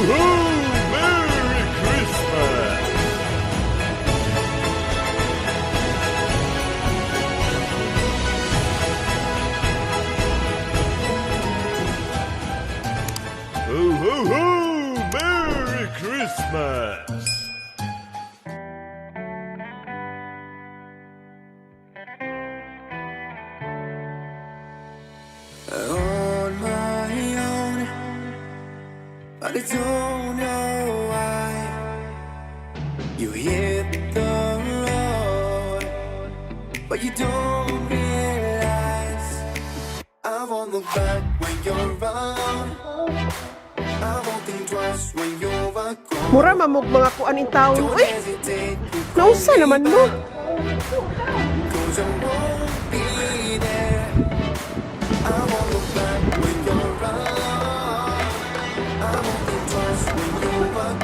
Merry Christmas! Ho, ho, ho! Merry Christmas! On my own, but I don't know why you hit the road, but you don't realize I won't look back when you're around. I won't think twice when you're gone. Mura mamog mga kuan in taon. Don't Uy! hesitate to Nausa naman mo. cause I won't be there. I won't look back when you're around. I won't think twice when you're gone.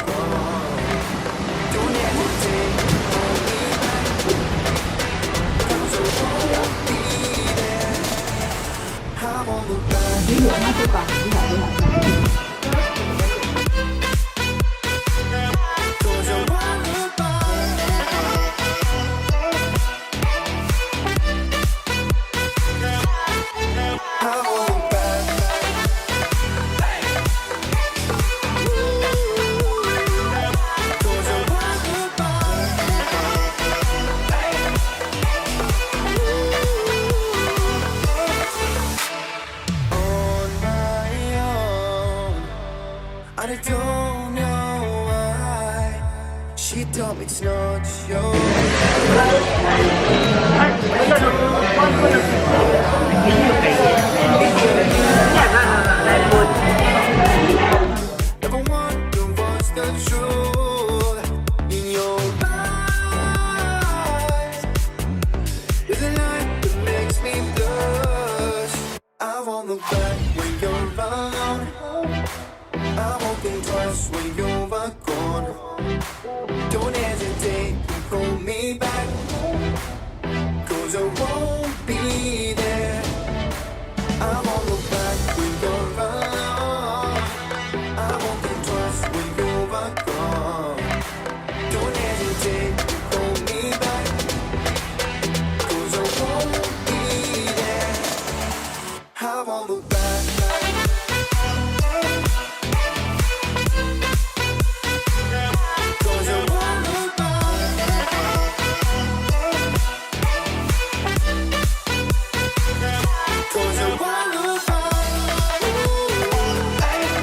Don't hesitate to call me back, cause I won't be there. I won't look back. Cause I won't look back. I won't look back. Cause I won't look back. On my own, and I don't know why. She told me it's not your Never wonder what's the truth in your eyes. There's a light that makes me blush. I won't look back when you're around. I won't think twice when you're gone. Don't hesitate to call me back, cause I won't be there. I won't look back when you're around. I won't think twice when you're gone. Don't hesitate to call me back, cause I won't be there. I won't look back. Cause I won't look back. Cause I won't look back.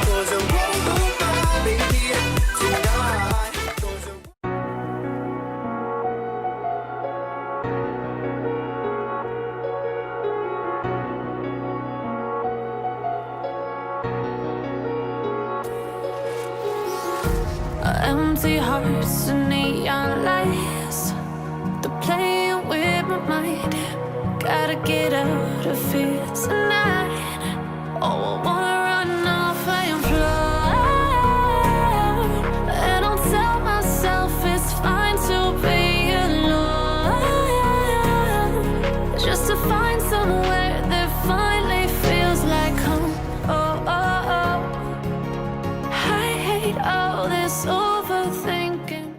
Cause I won't look back, baby, tonight. Cause I Empty hearts and neon lights, they're playing with my mind. Gotta get out of here tonight. Oh, I wanna run off and fly. And I'll tell myself it's fine to be alone, just to find somewhere that finally feels like home. Oh, oh, oh. I hate all this overthinking.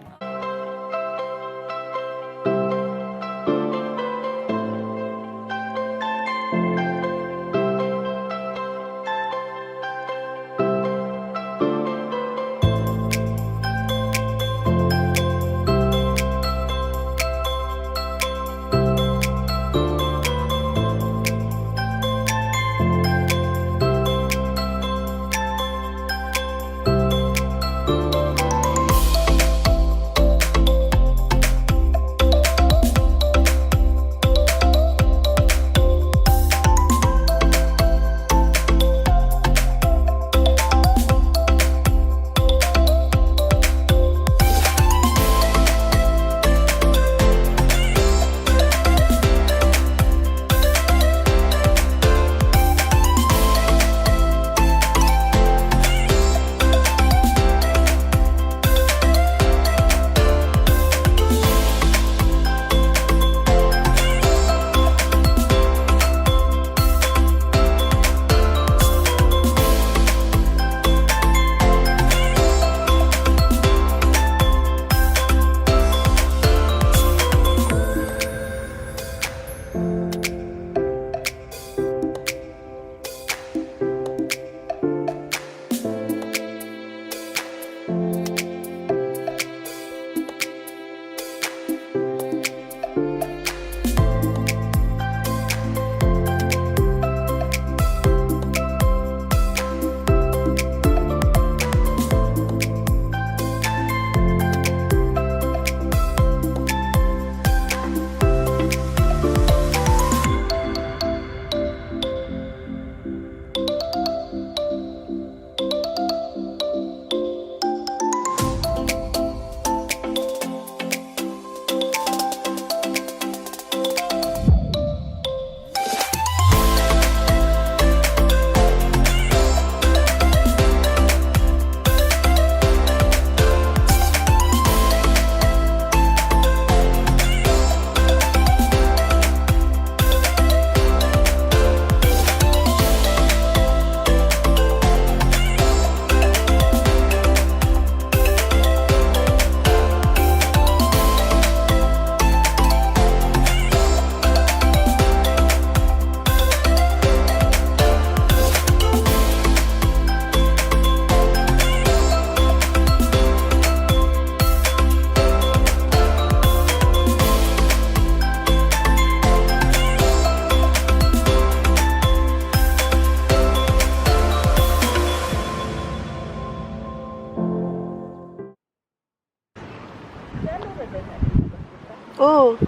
Oh.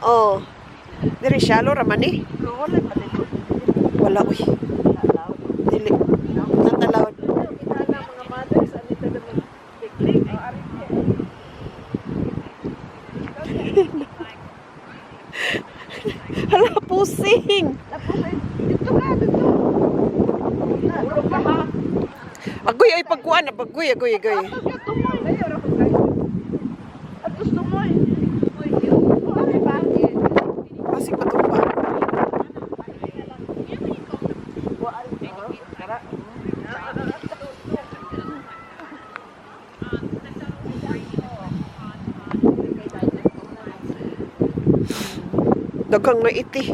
Oh. Diri shallow raman ni. Wala uy. Dili. Natalawad. Hala, pusing. Agoy ay pagkuan, agoy. Pasig matumba. Dagang na iti.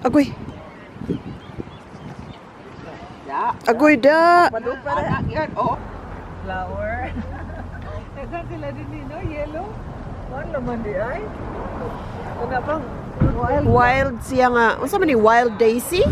Agoy. Agoy da. Flower. Dagan sila din no, yellow. Ano naman di ay? Ano bang? Wild siya nga. Unsa man ni wild daisy?